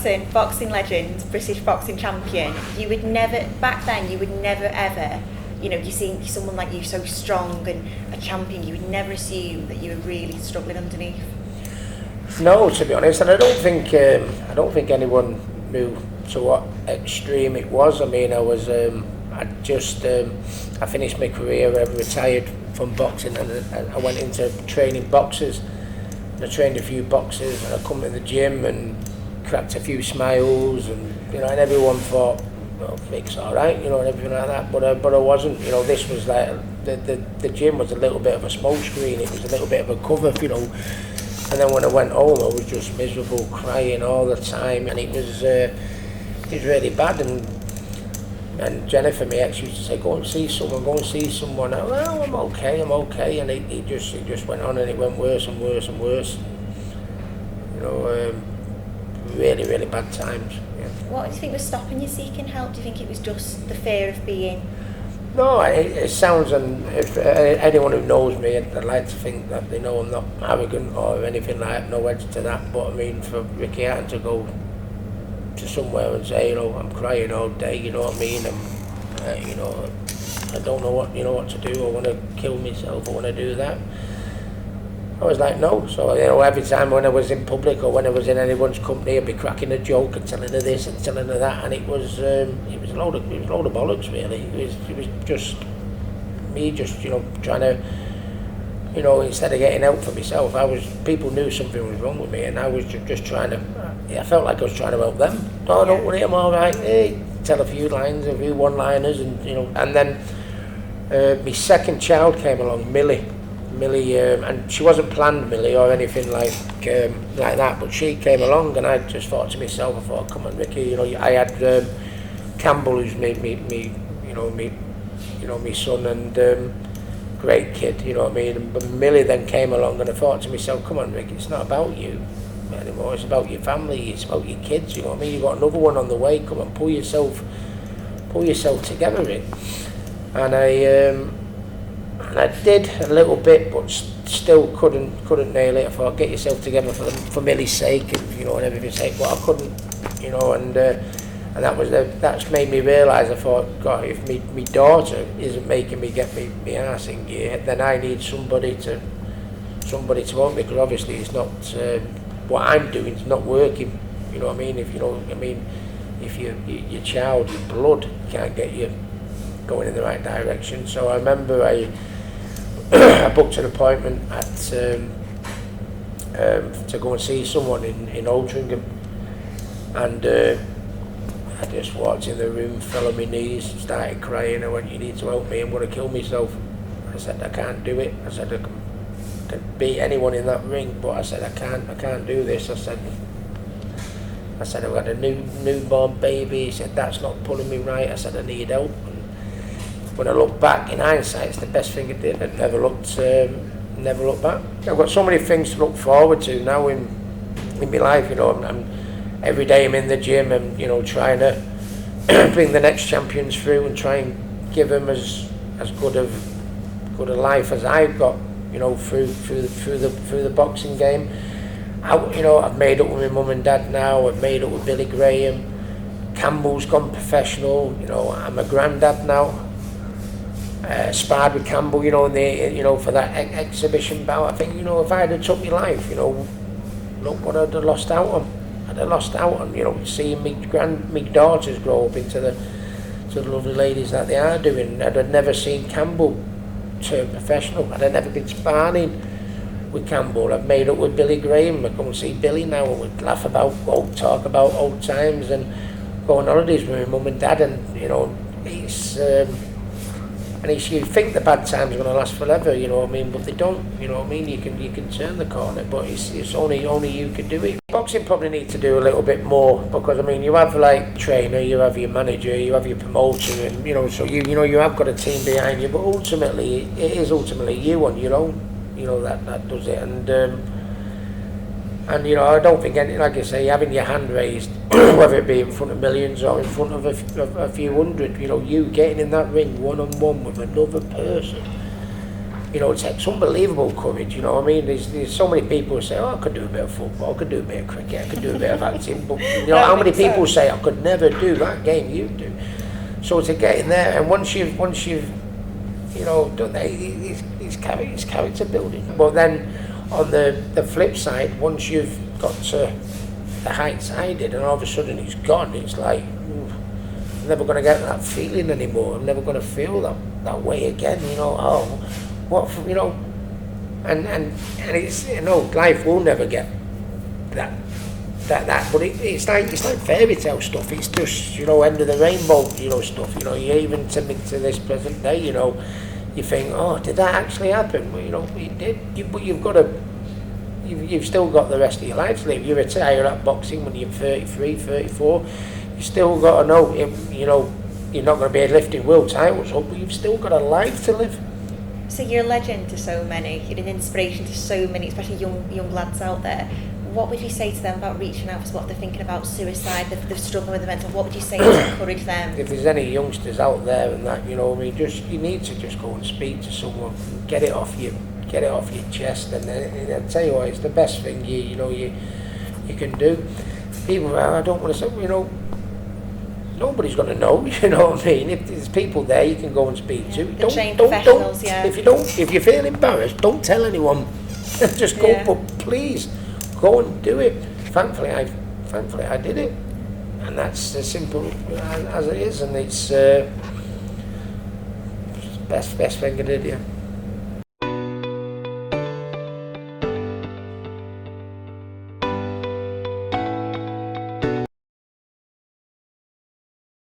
Hatton, boxing legend, British boxing champion, you would never, back then, you would never ever, you know, you see someone like you so strong and a champion, you would never assume that you were really struggling underneath. No, to be honest, and I don't think anyone knew to what extreme it was. I mean, I finished my career, I retired from boxing, and I went into training boxers. And I trained a few boxers, and I come to the gym and cracked a few smiles, and you know, and everyone thought, well, Mick's all right, you know, and everything like that. But I wasn't. You know, this was like the gym was a little bit of a smoke screen. It was a little bit of a cover, you know. And then when I went home, I was just miserable, crying all the time, and it was really bad. And Jennifer, my ex, used to say, go and see someone. I, well, I'm okay. And it just went on, and it went worse and worse and worse. You know, really, really bad times. Yeah. What do you think was stopping you seeking help? Do you think it was just the fear of being? No, it sounds, and if anyone who knows me, I'd like to think that they know I'm not arrogant or anything like that, no edge to that. But I mean, for Ricky Hatton to go to somewhere and say, you know, I'm crying all day, you know what I mean, and you know, I don't know what to do. I want to kill myself. I want to do that. I was like, no. So you know, every time when I was in public or when I was in anyone's company, I'd be cracking a joke and telling her this and telling her that, and it was a load of bollocks, really. It was just me, you know, trying to, you know, instead of getting help for myself, people knew something was wrong with me, and I was just trying to. I felt like I was trying to help them. No, don't worry, I'm all right. Hey, tell a few one-liners, and you know. And then my second child came along, Millie, and she wasn't planned, Millie, or anything like that. But she came along, and I just thought to myself, I thought, come on, Ricky, you know, I had Campbell, who's my son, and great kid, you know what I mean. But Millie then came along, and I thought to myself, come on, Ricky, it's not about you anymore. It's about your family. It's about your kids. You know what I mean. You've got another one on the way. Come on, pull yourself together, Rick. And I did a little bit, but still couldn't nail it. I thought, get yourself together for Millie's sake, and you know, and everything's sake. But I couldn't, you know, and that's made me realise. I thought, God, if my daughter isn't making me get my arse in gear, then I need somebody to help me, because obviously it's not. What I'm doing is not working, you know what I mean? If you know what I mean, if your child, your blood can't get you going in the right direction. So I remember I booked an appointment to go and see someone in Altrincham, and I just walked in the room, fell on my knees, started crying. I went, you need to help me, I'm going to kill myself. I said, I can't do it. I said, I can beat anyone in that ring, but I said, I can't do this. I said I've got a newborn baby. He said, that's not pulling me right. I said, I need help. And when I look back in hindsight, it's the best thing I did. I never looked back. I've got so many things to look forward to now in my life, you know. I'm every day I'm in the gym and, you know, trying to bring the next champions through and try and give them as good a life as I've got, you know, through the boxing game. I've made up with my mum and dad now. I've made up with Billy Graham. Campbell's gone professional. You know, I'm a granddad now. Sparred with Campbell, you know, for that exhibition bout. I think, you know, if I had took my life, you know, look what I'd have lost out on. You know, seeing my daughters grow up into the lovely ladies that they are doing. I'd have never seen Campbell turn professional. I'd have never been sparring with Campbell. I've made up with Billy Graham. I go and see Billy now, and we laugh about, talk about old times, and go on holidays with my mum and dad. And you know, you think the bad times are going to last forever, you know what I mean, but they don't, you know what I mean. You can turn the corner, but it's only you can do it. Boxing probably need to do a little bit more, because I mean, you have like trainer, you have your manager, you have your promoter, and you know, so you have got a team behind you, but ultimately it is you on your own, you know, that does it. And you know, I don't think like I say, having your hand raised, whether it be in front of millions or in front of a few hundred, you know, you getting in that ring one-on-one with another person, you know, it takes unbelievable courage, you know what I mean? There's so many people who say, oh, I could do a bit of football, I could do a bit of cricket, I could do a bit of acting, but you know, how many people say I could never do that game you do? So to get in there, and once you've you know, done that, it's character building. But then on the flip side, once you've got to the heights I did, and all of a sudden it's gone, it's like, I'm never going to get that feeling anymore. I'm never going to feel that way again, you know. Oh, what, you know, and it's, you know, life will never get that, but it's like fairy tale stuff. It's just, you know, end of the rainbow, you know, stuff. You know, you even to this present day, you know, you think, oh, did that actually happen? Well, you know, it did. But you've got to, you've still got the rest of your life to live. You retire at boxing when you're 33, 34. You still got to know, you know, you're not going to be lifting world titles up, but you've still got a life to live. So you're a legend to so many. You're an inspiration to so many, especially young lads out there. What would you say to them about reaching out for what they're thinking about suicide, they're struggling with the mental? What would you say to encourage them? If there's any youngsters out there and that, you know, I mean, you need to just go and speak to someone, get it off your chest, and I'll tell you what, it's the best thing you can do. People, I don't want to say, you know, nobody's going to know, you know what I mean? If there's people there you can go and speak to. The trained professionals, yeah. If you feel embarrassed, don't tell anyone. Just go, but please go and do it. Thankfully I did it, and that's as simple as it is, and it's best thing I did, yeah.